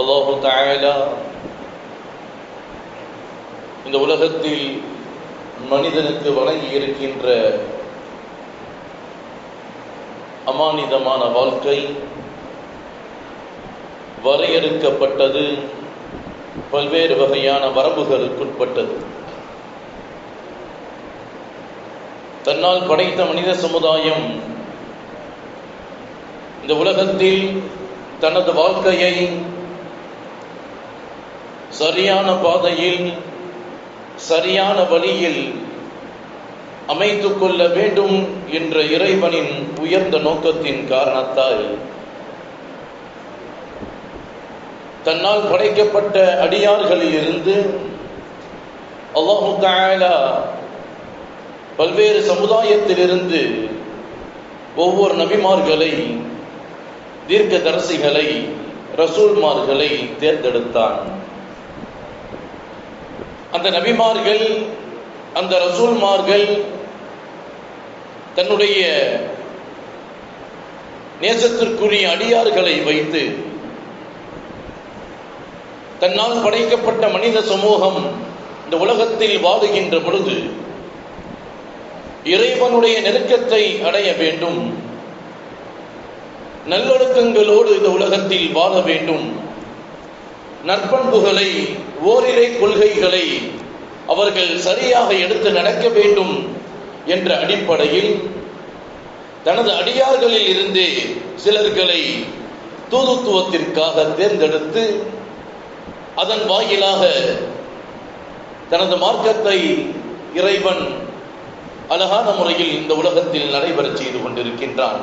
அல்லாஹு தஆலா இந்த உலகத்தில் மனிதனுக்கு வழங்கி இருக்கின்ற அமானிதமான வாழ்க்கை வரையறுக்கப்பட்டது, பல்வேறு வகையான வரம்புகளுக்குட்பட்டது. தன்னால் படைத்த மனித சமுதாயம் இந்த உலகத்தில் தனது வாழ்க்கையை சரியான பாதையில் சரியான வழியில் அமைத்துக் கொள்ள வேண்டும் என்ற இறைவனின் உயர்ந்த நோக்கத்தின் காரணத்தால் தன்னால் படைக்கப்பட்ட அடியார்களில் இருந்து அல்லாஹு தஆலா பல்வேறு சமுதாயத்திலிருந்து ஒவ்வொரு நபிமார்களை, தீர்க்கதரிசிகளை, ரசூல்மார்களை தேர்ந்தெடுத்தான். அந்த நபிமார்கள், அந்த ரசூல்மார்கள் தன்னுடைய நேசத்திற்குரிய அடியார்களை வைத்து தன்னால் படைக்கப்பட்ட மனித சமூகம் இந்த உலகத்தில் வாழுகின்ற பொழுது இறைவனுடைய நெருக்கத்தை அடைய வேண்டும், நல்லொழுக்கங்களோடு இந்த உலகத்தில் வாழ வேண்டும், நற்பண்புகளை, ஓரிரை கொள்கைகளை அவர்கள் சரியாக எடுத்து நடக்க வேண்டும் என்ற அடிப்படையில் தனது அடியார்களில் இருந்து சிலர்களை தூதுத்துவத்திற்காக தேர்ந்தெடுத்து அதன் வாயிலாக தனது மார்க்கத்தை இறைவன் அழகான முறையில் இந்த உலகத்தில் நடைபெற செய்து கொண்டிருக்கின்றான்.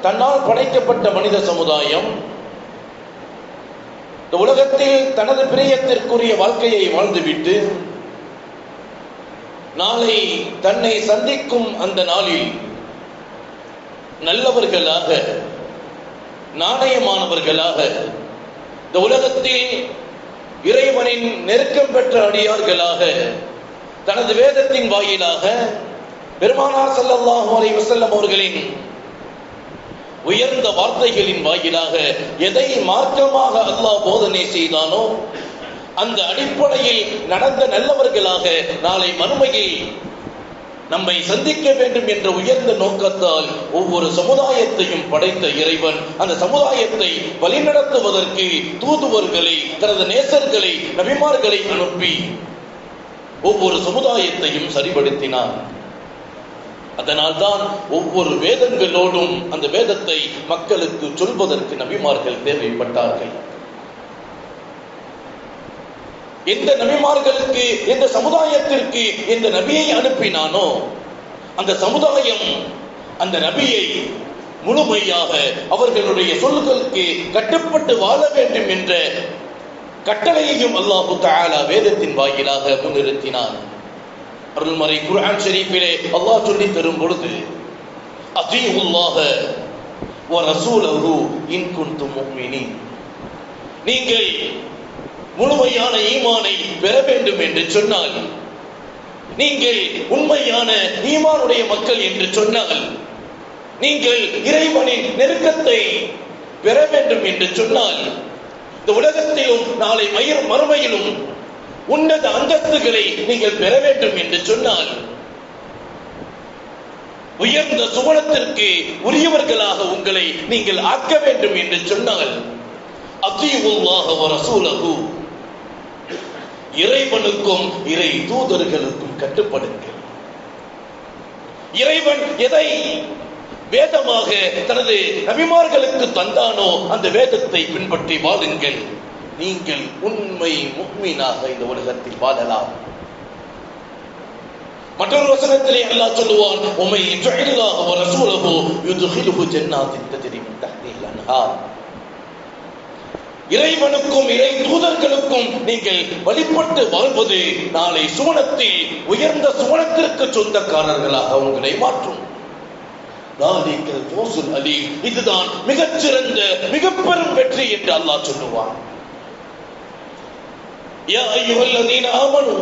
தன்னால் படைக்கப்பட்ட மனித சமுதாயம் இந்த உலகத்தில் தனது பிரியத்திற்குரிய வாழ்க்கையை வாழ்ந்துவிட்டு நாளை தன்னை சந்திக்கும் அந்த நாளில் நல்லவர்களாக, நாணயமானவர்களாக இந்த உலகத்தில் இறைவனின் நெருக்கம் பெற்ற அடியார்களாக தனது வேதத்தின் வாயிலாக பெருமானார் ஸல்லல்லாஹு அலைஹி வஸல்லம் அவர்களின் உயர்ந்த வார்த்தைகளின் வாயிலாக எதை மார்க்கமாக அல்லாஹ் போதனை செய்தானோ அந்த அடிப்படையில் நடந்த நல்லவர்களாக நாளை மறுமையில் நம்மை சந்திக்க வேண்டும் என்ற உயர்ந்த நோக்கத்தால் ஒவ்வொரு சமுதாயத்தையும் படைத்த இறைவன் அந்த சமுதாயத்தை வழிநடத்துவதற்கு தூதுவர்களை, தனது நேசர்களை, நபிமார்களை அனுப்பி ஒவ்வொரு சமுதாயத்தையும் சரிபடுத்தினார். அதனால்தான் ஒவ்வொரு வேதங்களோடும் அந்த வேதத்தை மக்களுக்கு சொல்வதற்கு நபிமார்கள் தேவைப்பட்டார்கள். எந்த நபிமார்களுக்கு, எந்த சமுதாயத்திற்கு எந்த நபியை அனுப்பினானோ அந்த சமுதாயம் அந்த நபியை முழுமையாக அவர்களுடைய சொல்களுக்கு கட்டுப்பட்டு வாழ வேண்டும் என்ற கட்டளையையும் அல்லாஹு தஆலா வேதத்தின் வாயிலாக முன்னிறுத்தினார். அருள்மறை குர்ஆன் ஷரீஃபிலே அல்லாஹ் சொல்லி தரும் பொழுது அத்தீஉல்லாஹ வ ரசூலஹு இன் குன்தும் முஃமினீன், நீங்கள் முழுமையான ஈமானை பெற வேண்டும் என்று சொன்னால், நீங்கள் உண்மையான ஈமானுடைய மக்கள் என்று சொன்னால், நீங்கள் இறைவனின் நெருக்கத்தை பெற வேண்டும் என்று சொன்னால், இந்த உலகத்திலும் நாளை மறுமையிலும் உன்னத அந்தஸ்துகளை நீங்கள் பெற வேண்டும் என்று சொன்னால், உயர்ந்த சுவனத்திற்கு உரியவர்களாக உங்களை நீங்கள் ஆக்க வேண்டும் என்று சொன்னால், அத்தீஉல்லாஹ வ ரசூலஹு, இறைவனுக்கும் இறை தூதர்களுக்கும் கட்டுப்படுங்கள். இறைவன் எதை வேதமாக தனது நபிமார்களுக்கு தந்தானோ அந்த வேதத்தை பின்பற்றி வாழுங்கள். நீங்கள் உண்மை முஃமினாக இந்த உலகத்தில் வாழலாம். மற்றொரு வசனத்திலே அல்லாஹ் சொல்லுவான், உமை யுதில்லாஹ வ ரசூலஹு யுத்கிலுஹு ஜன்னாத்தின் தஜ்ரி மின் தஹ்திஹல் அன்ஹார். இறைவனுக்கும் இறை தூதர்களுக்கும் நீங்கள் வழிபட்டு வாழ்வது நாளை சுவனத்தில் உயர்ந்த சுவனத்திற்கு சொந்தக்காரர்களாக உங்களை மாற்றும். இதுதான் மிகச்சிறந்த மிக பெரும் வெற்றி என்று அல்லாஹ் சொல்லுவான். யா அய்யுஹல்லதீன ஆமனூ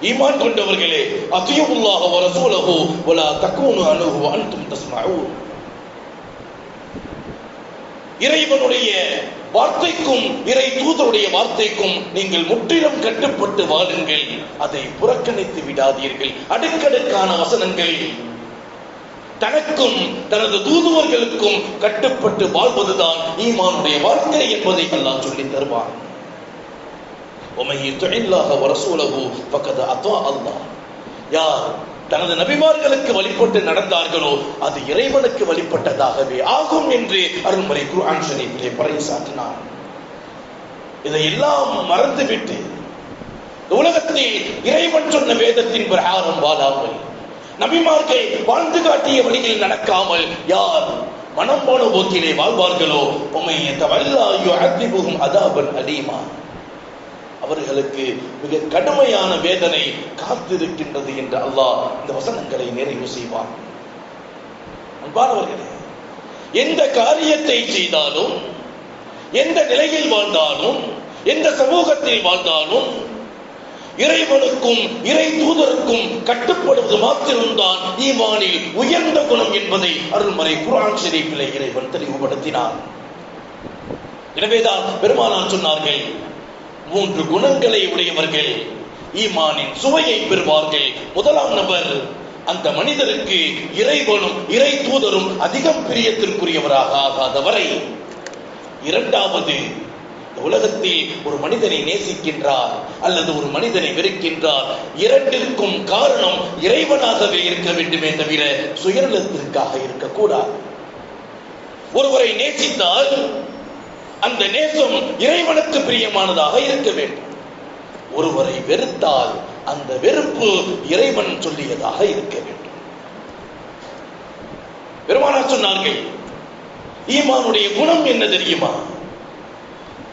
ஈமான் கொண்டவர்களே, அத்தியுல்லாஹ வ ரசூலஹு வலா தகூனு அன்ஹு வ அன்தும் தஸ்மஊன். இறைவனுடைய வார்த்தைக்கும் இறை தூதருடைய வார்த்தைக்கும் நீங்கள் முற்றிலும் கட்டுப்பட்டு வாழுங்கள், அதை புறக்கணித்து விடாதீர்கள். அடுக்கடுக்கான வசனங்கள் தனக்கும் தனது தூதுவர்களுக்கும் கட்டுப்பட்டு வாழ்வதுதான் ஈமானுடைய வாழ்க்கை என்பதை அல்லாஹ் சொல்லி தருவான். யார் தனது நபிமார்களுக்கு வழிபட்டு நடந்தார்களோ அது இறைவனுக்கு வழிபட்டதாகவே ஆகும் என்று அருள்மறை குர்ஆன் ஷரீஃபிலே பறைசாற்றினார். இதையெல்லாம் மறந்துவிட்டு உலகத்தில் இறைவன் சொன்ன வேதத்தின் பிரகாரம் வாழாமல், நபிமார்கள் வாழ்ந்து காட்டிய வழியில் நடக்காமல் யார் மனம் போன போக்கிலே வாழ்வார்களோ அதாபன் அலீமா, அவர்களுக்கு மிக கடுமையான வேதனை காத்திருக்கின்றது என்று அல்லாஹ் இந்த வசனங்களை நிறைவு செய்வான். அன்பானவர்களே, எந்த காரியத்தை செய்தாலும், எந்த நிலையில் வாழ்ந்தாலும், எந்த சமூகத்தில் வாழ்ந்தாலும் இறைவனுக்கும் இறை தூதருக்கும் கட்டுப்படுவது மாத்திரம்தான் ஈமானில் உயர்ந்த குணம் என்பதை அருள்மறை குர்ஆன் ஷரீஃபிலே இறைவன் தெளிவுபடுத்தினார். எனவேதான் பெருமானார் சொன்னார்கள், 3 குணங்களை உடையவர்கள் ஈமானின் சுவையை பெறுவார்கள். முதலாம் நபர், அந்த மனிதருக்கு இறைவனும் இறை தூதரும் அதிகம் பிரியத்திற்குரியவராக ஆகாதவரை. இரண்டாவது, உலகத்தில் ஒரு மனிதனை நேசிக்கின்றார் அல்லது ஒரு மனிதனை வெறுக்கின்றார், இரண்டிற்கும் காரணம் இறைவனாகவே இருக்க வேண்டுமே தவிர சுயநலத்திற்காக இருக்கக்கூடாது. ஒருவரை நேசித்தால் அந்த நேசம் இறைவனுக்கு பிரியமானதாக இருக்க வேண்டும். ஒருவரை வெறுத்தால் அந்த வெறுப்பு இறைவன் சொல்லியதாக இருக்க வேண்டும். பெருமானார் சொன்னார்கள், ஈமானுடைய குணம் என்ன தெரியுமா?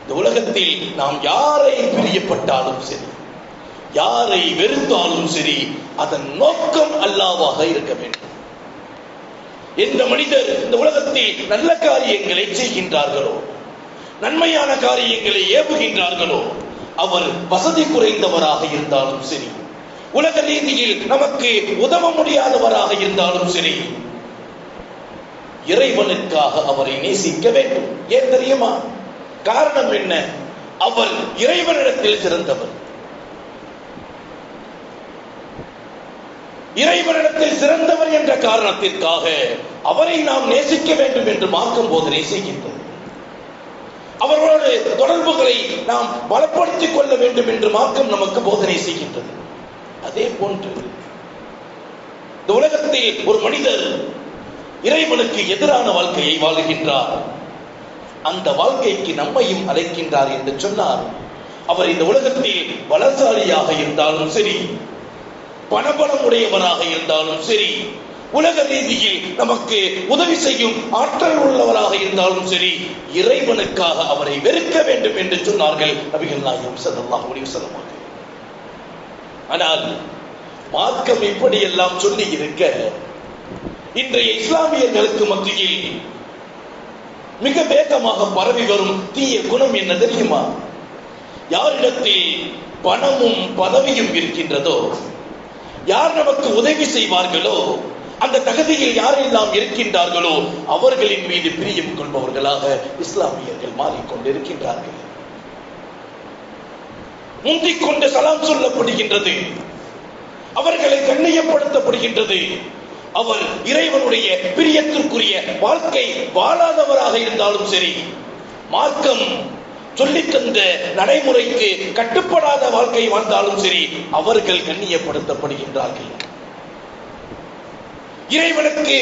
இந்த உலகத்தில் நாம் யாரை பிரியப்பட்டாலும் சரி, யாரை வெறுத்தாலும் சரி, அதன் நோக்கம் அல்லாஹ்வாக இருக்க வேண்டும். எந்த மனிதர் இந்த உலகத்தில் நல்ல காரியங்களை செய்கின்றார்களோ, நன்மையான காரியங்களை ஏவுகின்றார்களோ, அவர் வசதி குறைந்தவராக இருந்தாலும் சரி, உலக ரீதியில் நமக்கு உதவ முடியாதவராக இருந்தாலும் சரி, இறைவனுக்காக அவரை நேசிக்க வேண்டும். ஏன் தெரியுமா? காரணம் என்ன? அவர் இறைவனிடத்தில் சிறந்தவர். இறைவனிடத்தில் சிறந்தவர் என்ற காரணத்திற்காக அவரை நாம் நேசிக்க வேண்டும் என்று மார்க்கம் போதனை செய்கின்றது. அவர்களோடு தொடர்புகளை நாம் பலப்படுத்திக் கொள்ள வேண்டும் என்று மார்க்கம் நமக்கு போதனை செய்கின்றது. அதே போன்று இந்த உலகத்தில் ஒரு மனிதர் இறைவனுக்கு எதிரான வாழ்க்கையை வாழுகின்றார், அந்த வாழ்க்கைக்கு நம்மையும் அழைக்கின்றார் என்று சொன்னார். அவர் இந்த உலகத்தில் பலசாலியாக இருந்தாலும் சரி, பணபலம் உடையவராக இருந்தாலும் சரி, உலக ரீதியில் நமக்கு உதவி செய்யும் ஆற்றல் உள்ளவராக இருந்தாலும் சரி, இறைவனுக்காக அவரை வெறுக்க வேண்டும் என்று சொன்னார்கள் நபிகள் நாயகம் ஸல்லல்லாஹு அலைஹி வஸல்லம். ஆனால் மார்க்கம் இப்படி எல்லாம் சொல்லி இருக்க, இன்றைய இஸ்லாமியர்களுக்கு மத்தியில் மிக வேகமாக பரவி வரும் தீய குணம் என்ன தெரியுமா? யாரிடத்தில் பணமும் பதவியும் இருக்கின்றதோ, யார் நமக்கு உதவி செய்வார்களோ, அந்த தகுதியில் யாரெல்லாம் இருக்கின்றார்களோ அவர்களின் மீது பிரியம் கொள்பவர்களாக இஸ்லாமியர்கள் மாறிக்கொண்டிருக்கின்றார்கள். முந்திக் கொண்டு சலாம் சொல்லப்படுகின்றது, அவர்களை கண்ணியப்படுத்தப்படுகின்றது. அவர் இறைவனுடைய பிரியத்திற்குரிய வாழ்க்கை வாழாதவராக இருந்தாலும் சரி, மார்க்கம் சொல்லித் தந்த நடைமுறைக்கு கட்டுப்படாத வாழ்க்கை வாழ்ந்தாலும் சரி, அவர்கள் கண்ணியப்படுத்தப்படுகின்றார்கள். இறைவனுக்கு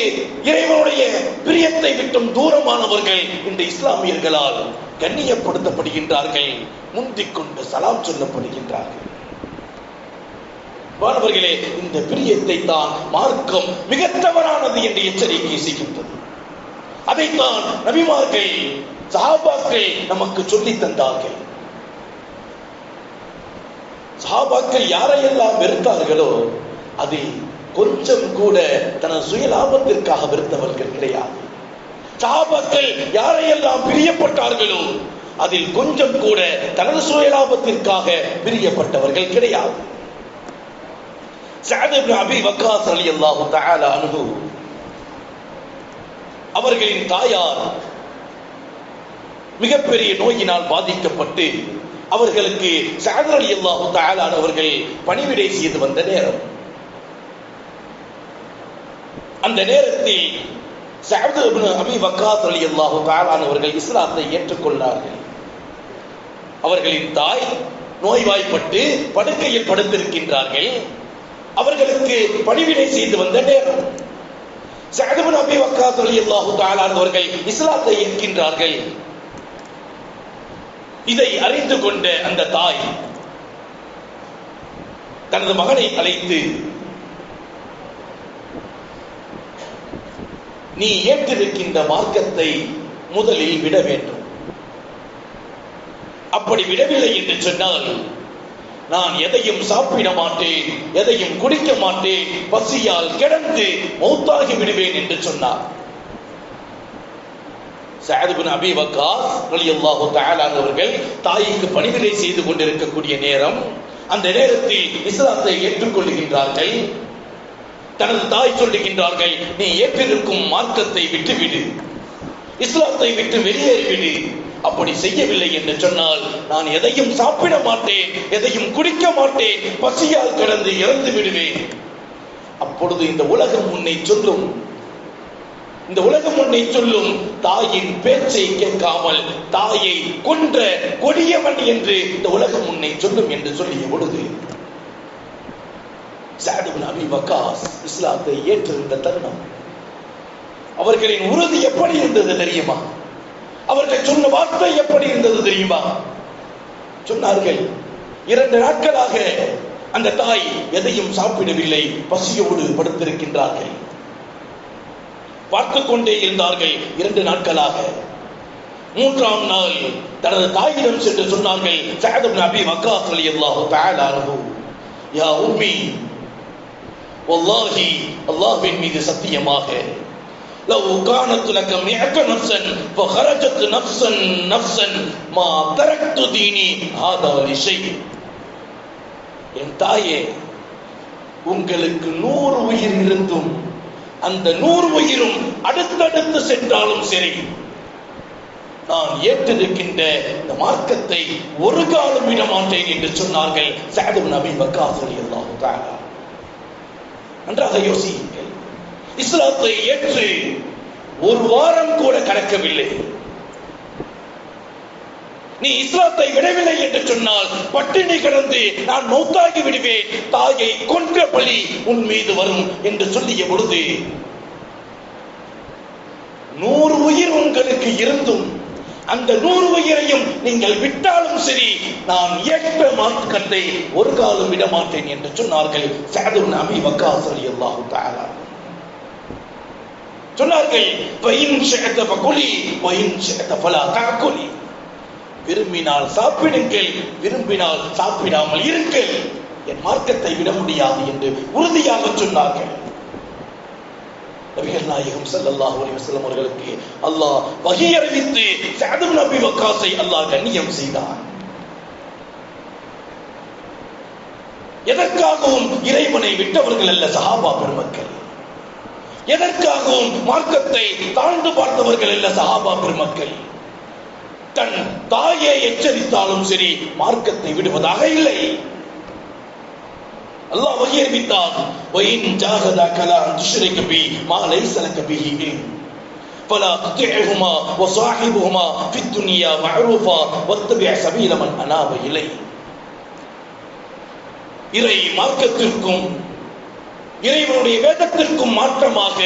இறைவனுடைய பிரியத்தை விட்டும் தூரமானவர்கள் இந்த இஸ்லாமியர்களால் கண்ணியப்படுத்தப்படுகின்றார்கள், முந்திக் கொண்டு சலாம் சொல்லப்படுகின்றார்கள். மாணவர்களே, இந்த பிரியத்தை தான் மார்க்கம் மிக தவறானது என்று எச்சரிக்கை செய்கின்றது. அதைத்தான் நபிமார்கள் சஹாபாக்கள் நமக்கு சொல்லித் தந்தார்கள். சஹாபாக்கள் யாரையெல்லாம் வெறுத்தார்களோ அதில் கொஞ்சம் கூட தனது சுய லாபத்திற்காக வெறுத்தவர்கள் கிடையாது. சஹாபாக்கள் யாரையெல்லாம் பிரியப்பட்டார்களோ அதில் கொஞ்சம் கூட தனது சுய லாபத்திற்காக பிரியப்பட்டவர்கள் கிடையாது. சஅத் இப்னு அபி வக்காஸ் ரலியல்லாஹு தஆலா அன்ஹு அவர்களின் தாயார் மிகப்பெரிய நோயினால் பாதிக்கப்பட்டு அவர்களுக்கு சஅத் ரலியல்லாஹு தஆலா அவர்கள் பணிவிடை செய்து வந்த நேரம். அந்த நேரத்தில் சஅத் இப்னு அபி வக்காஸ் ரலியல்லாஹு தஆலா அவர்கள் இஸ்லாத்தை ஏற்றுக்கொண்டார்கள். அவர்களின் தாய் நோய்வாய்ப்பட்டு படுக்கையில் படுத்திருக்கின்றார்கள். அவர்களுக்கு பணிவிடை செய்து வந்த நேரம். சஅத் இப்னு அபி வக்காஸ் ரலியல்லாஹு தஆலா அவர்கள் இஸ்லாத்தை ஏற்கின்றார்கள். இதை அறிந்து கொண்ட அந்த தாய் தனது மகனை அழைத்து, நீ ஏற்றிருக்கின்ற மார்க்கத்தை முதலில் விட வேண்டும். அப்படி விடவில்லை என்று சொன்னால் நான் எதையும் சாப்பிட மாட்டேன், எதையும் குடிக்க மாட்டேன், பசியால் கிடந்து மௌத்தாகி விடுவேன் என்று சொன்னார். சஅத் இப்னு அபி வக்காஸ் ரலியல்லாஹு தஆலா அவர்கள் தாய்க்கு பணிவிடை செய்து கொண்டிருக்கக்கூடிய நேரம். அந்த நேரத்தில் இஸ்லாத்தை ஏற்றுக்கொள்கின்றார்கள். தனது தாய் சொல்லுகின்றார்கள், நீ ஏற்றிருக்கும் மார்க்கத்தை விட்டுவிடு, இஸ்லாத்தை விட்டு வெளியேறிவிடு. அப்படி செய்யவில்லை என்று சொன்னால் நான் எதையும் சாப்பிட மாட்டேன், எதையும் குடிக்க மாட்டேன், பசியால் கிடந்து இறந்து விடுவேன். அப்பொழுது இந்த உலகம் உன்னை சொல்லும், இந்த உலகம் உன்னை சொல்லும், தாயின் பேச்சை கேட்காமல் தாயை கொன்ற கொடியவன் என்று இந்த உலகம் உன்னை சொல்லும் என்று சொல்லிய பொழுது சஅத் இப்னு அபி வக்காஸ் இஸ்லாத்தை ஏற்றிருந்த தருணம். அவர்களின் உறுதி எப்படி இருந்தது தெரியுமா? அவர்கள் சொன்ன வார்த்தை எப்படி இருந்தது தெரியுமா? சொன்னார்கள், 2 நாட்களாக அந்த தாய் எதையும் சாப்பிடவில்லை, பசியோடு படுத்திருக்கின்றார்கள். பார்த்துக் கொண்டே இருந்தார்கள் 2 நாட்களாக. 3ஆம் நாள் தனது தாயிடம் சென்று சொன்னார்கள், சஅத் இப்னு அபி வக்காஸ் ரலியல்லாஹு தஆலா அன்ஹு, யா உம்மி, வல்லாஹி அல்லாஹ்வின் மீது சத்தியமாக, லவ் கானத் லக மிஅத நஃப்ஸன் ஃபஹரஜத் நஃப்ஸன் மா தரக்து தீனி ஹாதா லிஷை. என் தாயே, உங்களுக்கு 100 உயிர் இருந்தும் அந்த 100 உயிரும் அடுத்தடுத்து சென்றாலும் சரி, நான் ஏற்றிருக்கின்ற இந்த மார்க்கத்தை ஒரு காலம் விட மாட்டேன் என்று சொன்னார்கள் சஅத் இப்னு அபி வக்காஸ் ரலியல்லாஹு தஆலா. நன்றாக யோசியுங்கள். இஸ்லாத்தை ஏற்று 1 வாரம் கூட கடக்கவில்லை. நீ இஸ்லாத்தை விடவில்லை என்று சொன்னால் பட்டினி கிடந்து நான் மௌத்தாகி விடுவேன், தாயை கொன்ற பலி உன் மீது வரும் என்று சொல்லிய பொழுது 100 உயிர் உங்களுக்கு இருந்தும் அந்த 100 உயிரையும் நீங்கள் விட்டாலும் சரி, நான் ஏற்ற மார்க்கத்தை ஒரு காலம் விட மாட்டேன் என்று சொன்னார்கள் சஅத் இப்னு அபி வக்காஸ் ரலியல்லாஹு தஆலா. சொன்னார்கள், ஃபஇன் ஷஅத ஃபகுலி வஇன் ஷஅத ஃபலா தஅகுலி. விரும்பினால் சாப்பிடுங்கள், விரும்பினால் சாப்பிடாமல் இருங்கள், என் மார்க்கத்தை விட முடியாது என்று உறுதியாக சொன்னார்கள். நபிகள் நாயகம் ஸல்லல்லாஹு அலைஹி வஸல்லம் அவர்களுக்கு அல்லாஹ் வஹி அறிவித்து சஅத் இப்னு அபி வக்காஸை அல்லாஹ் கண்ணியம் செய்தான். எதற்காகவும் இறைவனை விட்டவர்கள் அல்ல சஹாபா பெருமக்கள். எதற்காகவும் மார்க்கத்தை தாழ்ந்து பார்த்தவர்கள் அல்ல சஹாபா பெருமக்கள். தன் தாயை எச்சரித்தாலும் சரி மார்க்கத்தை விடுவதாக இல்லை. அல்லாஹ் வஹி அறிவித்தார், வஇன் ஜாஹதாக லா துஷ்ரிக பி மா லைஸ லக பிஹி இல்ம் ஃபலா துதிஹுமா வஸாஹிபுஹுமா ஃபித் துன்யா மஅரூஃபா வத்தபி' சபீல மன் அனாப இலை. இறை மார்க்கத்திற்கும் இறைவனுடைய வேதத்திற்கும் மாற்றமாக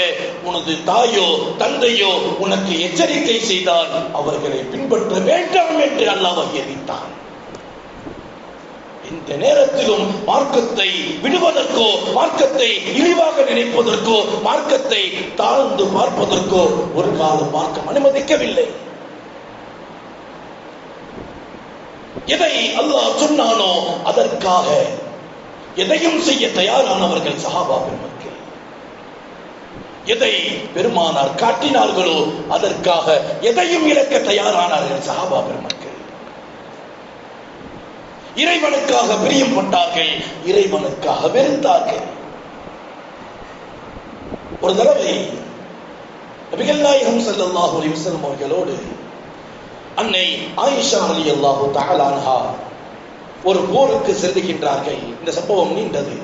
உனது தாயோ தந்தையோ உனக்கு எச்சரிக்கை செய்தால் அவர்களை பின்பற்ற வேண்டாம் என்று அல்லாஹ் வஹி அறிவித்தார். இந்த நேரத்திலும் மார்க்கத்தை விடுவதற்கோ, மார்க்கத்தை இழிவாக நினைப்பதற்கோ, மார்க்கத்தை தாழ்ந்து பார்ப்பதற்கோ ஒரு காலம் மார்க்கம் அனுமதிக்கவில்லை. எதை அல்லாஹ் சொன்னானோ அதற்காக எதையும் செய்ய தயாரானவர்கள் சஹாபா பெருமக்கள். எதை பெருமானார் காட்டினார்களோ அதற்காக எதையும் இழக்க தயாரானார்கள் சஹாபா பெருமக்கள். இறைவனுக்காக பிரியப்பட்டார்கள், இறைவனுக்காக வெறுத்தார்கள். ஒரு தடவை நபிகள் நாயகம் ஸல்லல்லாஹு அலைஹி வஸல்லம் அவர்களோடு அன்னை ஆயிஷா ரலியல்லாஹு தஆலா அன்ஹா ஒரு போருக்கு செல்லுகின்றார்கள். இந்த சம்பவம் நீண்டது.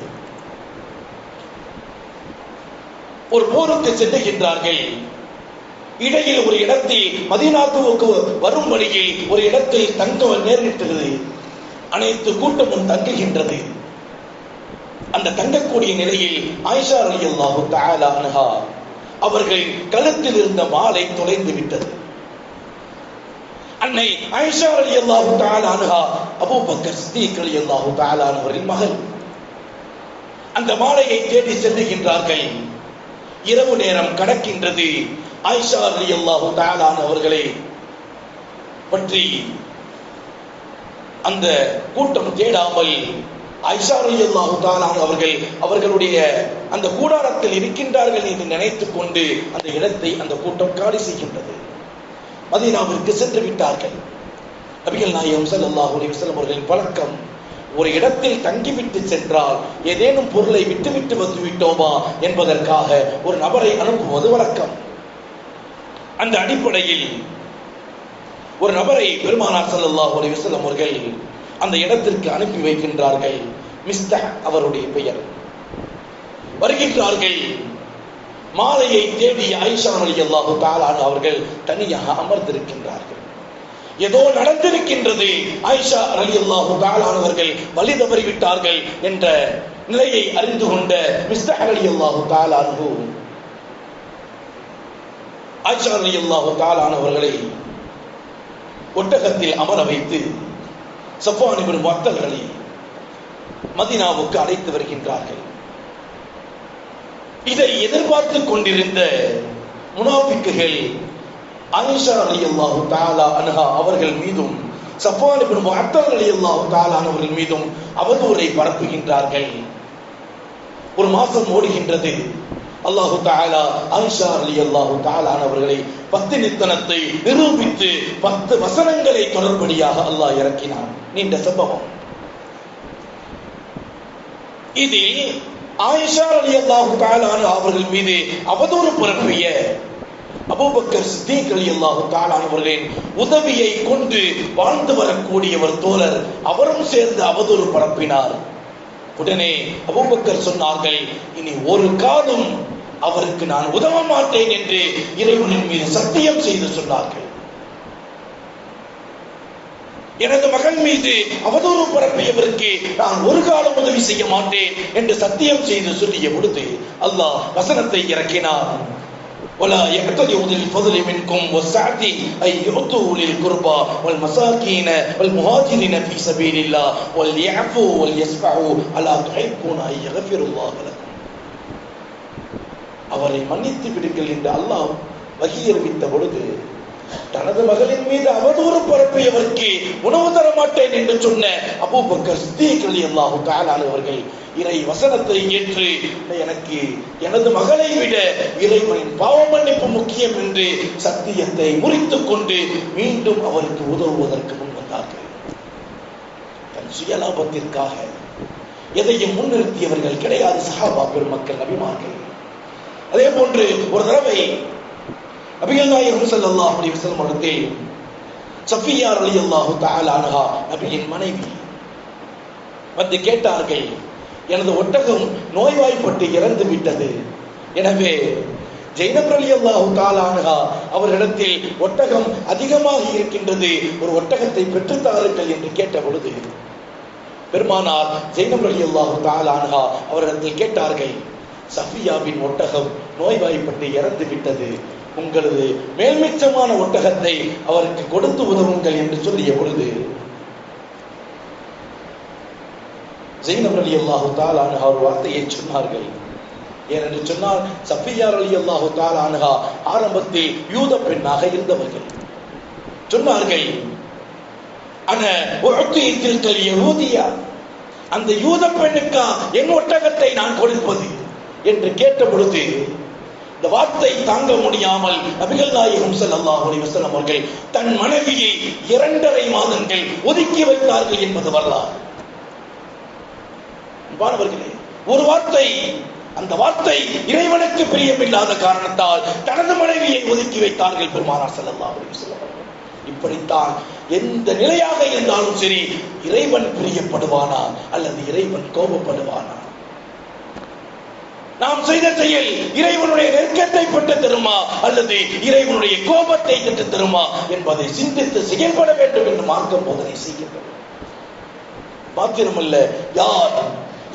ஒரு போருக்கு செல்லுகின்றார்கள். இடையில் ஒரு இடத்தில் மதீனாவுக்கு வரும் வழியில் ஒரு இடத்தில் தங்க நேரிட்டது. அனைத்து கூட்டமும் தங்குகின்றது. அந்த தங்கக்கூடிய நிலையில் ஆயிஷா ரலியல்லாஹு தஆலா அன்ஹா அவர்கள் கழுத்தில் இருந்த மாலை தொலைந்து விட்டது. அன்னை ஆயிஷா ரலியல்லாஹு தஆலா அன்ஹா அபூபக்கர் சித்திக் ரலியல்லாஹு தஆலா அவரின் மகள். அந்த மாலையை தேடி செல்லுகின்றார்கள். இரவு நேரம் கடக்கின்றது. ஆயிஷா ரலியல்லாஹு தஆலா அவர்களை பற்றி அந்த கூட்டம் தேடாமல் ஆயிஷா ரலியல்லாஹு தஆலா அவர்கள் அவர்களுடைய அந்த கூடாரத்தில் இருக்கின்றார்கள் என்று நினைத்துக் கொண்டு அந்த இடத்தை அந்த கூட்டம் காலி செய்கின்றது. மதீனாவிற்கு சென்று விட்டார்கள். நபிகள் நாயகம் ஸல்லல்லாஹு அலைஹி வஸல்லம் அவர்களின் பழக்கம், ஒரு இடத்தில் தங்கிவிட்டு சென்றால் ஏதேனும் பொருளை விட்டுவிட்டு வந்து விட்டோமா என்பதற்காக ஒரு நபரை அனுப்புவது வழக்கம். அந்த அடிப்படையில் ஒரு நபரை பெருமானார் ஸல்லல்லாஹு அலைஹி வஸல்லம் அவர்கள் அந்த இடத்திற்கு அனுப்பி வைக்கின்றார்கள். மிஸ்தஹ் அவருடைய பெயர். வருகின்றார்கள். மாலையை தேடி ஆயிஷா ரலியல்லாஹு தஆலா அவர்கள் தனியாக அமர்ந்திருக்கின்றார்கள். ஏதோ நடந்திருக்கின்றது. ஆயிஷா ரலியல்லாஹு தஆலா அவர்கள் வழி தவறிவிட்டார்கள் என்ற நிலையை அறிந்து கொண்ட மிஸ்தஹ் ரலியல்லாஹு தஆலா ஆயிஷா ரலியல்லாஹு தஆலா அவர்களை ஒட்டகத்தில் அமர வைத்து சஃப்வான் இப்னு முஅத்தல்களை மதீனாவுக்கு அழைத்து வருகின்றார்கள். இதை எதிர்பார்த்துக் கொண்டிருந்த முனாஃபிக்குகள் ஆயிஷா ரலியல்லாஹு தஆலா அன்ஹா அவர்கள் மீதும் சஃப்வான் இப்னு முஅத்தல் ரலியல்லாஹு தஆலா அவர்கள் மீதும் அவதூறை பரப்புகின்றார்கள். ஒரு மாசம் ஓடுகின்றது. அல்லாஹு தஆலா ஆயிஷா ரலியல்லாஹு தஆலா அவர்களை பத்தினித்தனத்தை நிரூபித்து 10 வசனங்களை தொடர்படியாக அல்லாஹ் இறக்கினார். நீண்ட சம்பவம். இதில் ஆயிஷா ரலியல்லாஹு தஆலா அவர்கள் மீது அவதூறு பரப்பிய அபூபக்கர் சித்திக் ரலியல்லாஹு தஆலா அவர்களின் உதவியை கொண்டு வாழ்ந்து வரக்கூடிய ஒரு தோழர் அவரும் சேர்ந்து அவதூறு பரப்பினார். உடனே அபூபக்கர் சொன்னார்கள், இனி ஒரு காலம் அவருக்கு நான் உதவ மாட்டேன் என்று இறைவனின் மீது சத்தியம் செய்து சொன்னார்கள். எனது மகன் மீது அவதூறு பரப்பியவருக்கு நான் ஒரு காலம் உதவி செய்ய மாட்டேன் என்று சத்தியம் செய்து சொல்லிய பொழுது அல்லாஹ் வசனத்தை இறக்கினார். ولا يعتدي أولي الفضل منكم والسعة أن يؤتوا أولي القربى والمساكين والمهاجرين في سبيل الله وليعفوا وليصفحوا ألا تحبون أن يغفر الله لكم. அவரை மன்னித்து விடுங்கள் என்று அல்லாஹ் வஹி அறிவித்த பொழுது தனது மகளின் மீது அவதூறு பரப்பியவருக்கு உணவு தர மாட்டேன் என்று சொன்ன அபூபக்கர் சித்திக் ரலியல்லாஹு தஆலா அவர்கள் இறை வசனத்தை ஏற்று எனக்கு எனது மகளை விட இறைவனின் பாவ மன்னிப்பு முக்கியம் என்று சத்தியத்தை முறித்துக் கொண்டு மீண்டும் அவருக்கு உதவுவதற்கு முன் வந்தார்கள். தன் சுயலாபத்திற்காக எதையும் முன்னிறுத்தியவர்கள் கிடையாது சஹாபா பெருமக்கள், நபிமார்கள். அதே போன்று ஒரு தடவை நபிகள் நாயகம் ஸல்லல்லாஹு அலைஹி வஸல்லம் அவர்கள் சஃபியா ரலியல்லாஹு தஆலா அன்ஹா நபியின் மனைவி வந்து கேட்டார்கள், எனது ஒட்டகம் நோய்வாய்ப்பட்டு இறந்து விட்டது. எனவே ஜைனப் ரலியல்லாஹு தஆலா அன்ஹா அவரிடத்தில் ஒட்டகம் அதிகமாக இருக்கின்றது, ஒரு ஒட்டகத்தை பெற்றுத்தாருங்கள் என்று கேட்ட பொழுது பெருமானார் ஜைனப் ரலியல்லாஹு தஆலா அன்ஹா அவரிடத்தில் கேட்டார்கள், சஃபியாவின் ஒட்டகம் நோய்வாய்ப்பட்டு இறந்து விட்டது, உங்களது மேல்மிச்சமான ஒட்டகத்தை அவருக்கு கொடுத்து உதவுங்கள் என்று சொல்லிய பொழுது ஜைனப் ரலியல்லாஹு தஆலா அன்ஹா ஒரு வார்த்தையை சொன்னார்கள். ஏனென்று சொன்னால் சஃபியா ரலியல்லாஹு தஆலா அன்ஹா ஆரம்பத்தில் யூத பெண்ணாக இருந்தவர்கள். சொன்னார்கள், அன உஅத்தி தில்கல் யஹூதியா, அந்த யூத பெண்ணுக்கா என் ஒட்டகத்தை நான் கொடுப்பது என்று கேட்ட பொழுது இந்த வார்த்தை தாங்க முடியாமல் நபிகள் நாயகம் ஸல்லல்லாஹு அலைஹி வஸல்லம் அவர்கள் தன் மனைவியை 2.5 மாதங்கள் ஒதுக்கி வைத்தார்கள் என்பது வரலாறு. மாணவர்களே, ஒரு வார்த்தை அந்த வார்த்தை இறைவனுக்கு பிரியமில்லாத காரணத்தால் தனது மனைவியை ஒதுக்கி வைத்தார்கள் பெருமானார் ஸல்லல்லாஹு அலைஹி வஸல்லம். இப்படித்தான் எந்த நிலையாக இருந்தாலும் சரி, இறைவன் பிரியப்படுவானா அல்லது இறைவன் கோபப்படுவானா? நாம் செய்த செயல் இறைவனுடைய நெருக்கத்தை பெற்று தருமா அல்லது இறைவனுடைய கோபத்தை பெற்று தருமா என்பதை சிந்தித்து செயல்பட வேண்டும் என்று மார்க்கம் போதனை செய்கின்றது. மாத்திரமல்ல, யார்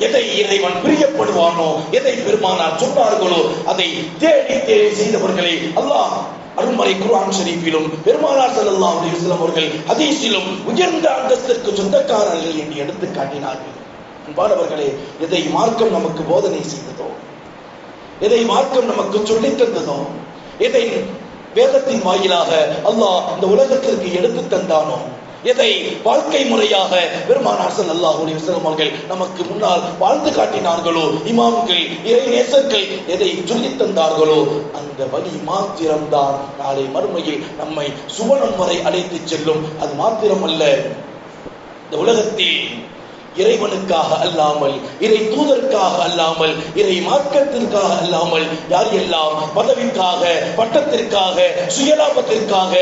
எதை இறைவன் பிரியப்படுவானோ, எதை பெருமானார் சொன்னார்களோ அதை தேடி தேடி செய்தவர்களை அல்லாஹ் அருள்மறை குர்ஆன் ஷரீஃபிலும் பெருமானார் ஸல்லல்லாஹு அலைஹி வஸல்லம் அவர்கள் ஹதீஸிலும் உயர்ந்த அந்தஸ்திற்கு சொந்தக்காரர்கள் என்று எடுத்து காட்டினார்கள். அன்பானவர்களே, எதை மார்க்கம் நமக்கு போதனை செய்ததோ, எதை மார்க்கம் நமக்கு சொல்லித் தந்ததோ, எதை வேதத்தின் வாயிலாக அல்லாஹ் இந்த உலகத்திற்கு எடுத்து தந்தானோ, எதை வாழ்க்கை முறையாக பெருமானார் ஸல்லல்லாஹு அலைஹி வஸல்லம் அவர்கள் நமக்கு முன்னால் வாழ்ந்து காட்டினார்களோ, இமாம்கள் இறை நேசர்கள் எதை சொல்லித் தந்தார்களோ, அந்த வழி மாத்திரம்தான் நாளை மறுமையில் நம்மை சுவனம் வரை அழைத்து செல்லும். அது மாத்திரமல்ல, இந்த உலகத்தில் இறைவனுக்காக அல்லாமல், இறை தூதருக்காக அல்லாமல், இறை மார்க்கத்திற்காக அல்லாமல் யார் எல்லாம் பதவிக்காக, பட்டத்திற்காக, சுயலாபத்திற்காக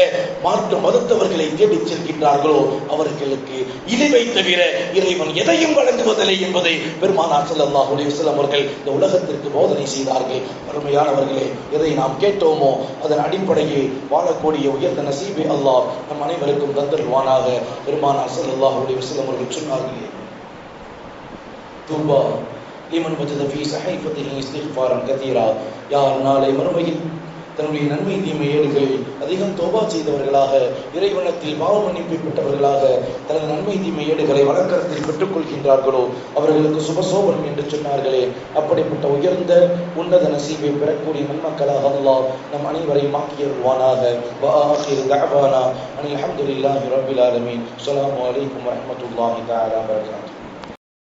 மாற்று மதத்தவர்களை தேடிச் செல்கின்றார்களோ அவர்களுக்கு இழிவை தவிர இறைவன் எதையும் வழங்குவதில்லை என்பதை பெருமானார் ஸல்லல்லாஹு அலைஹி வஸல்லம் அவர்கள் இந்த உலகத்திற்கு போதனை செய்தார்கள். அருமையானவர்களே, எதை நாம் கேட்டோமோ அதன் அடிப்படையில் வாழக்கூடிய உயர்ந்த நசீபை அல்லாஹ் நம் அனைவருக்கும் தந்தருவானாக. பெருமானார் ஸல்லல்லாஹு அலைஹி வஸல்லம் அவர்கள் சொன்னார்கள், தூபா லிமன் வஜத ஃபீ ஸஹீஃபத்திஹி இஸ்திக்ஃபாரன் கதீரா. யார் நாளை மறுமையில் தன்னுடைய நன்மை தீமை ஏடுகளில் அதிகம் தௌபா செய்தவர்களாக, இறைவனத்தில் பாவ மன்னிப்பை பெற்றவர்களாக தனது நன்மை தீமை ஏடுகளை வழக்கத்தில் பெற்றுக் கொள்கின்றார்களோ அவர்களுக்கு சுபசோபனம் என்று சொன்னார்களே, அப்படிப்பட்ட உயர்ந்த உன்னத நசீபை பெறக்கூடிய நன்மக்களாக அல்லாஹ் நம் அனைவரையும் ஆக்கியருள்வானாக. வஆகிரு தஅவானா அனில் ஹம்துலில்லாஹி ரப்பில் ஆலமீன். அஸ்ஸலாமு அலைக்கும் வரஹ்மத்துல்லாஹி தஆலா வபரகாத்துஹு.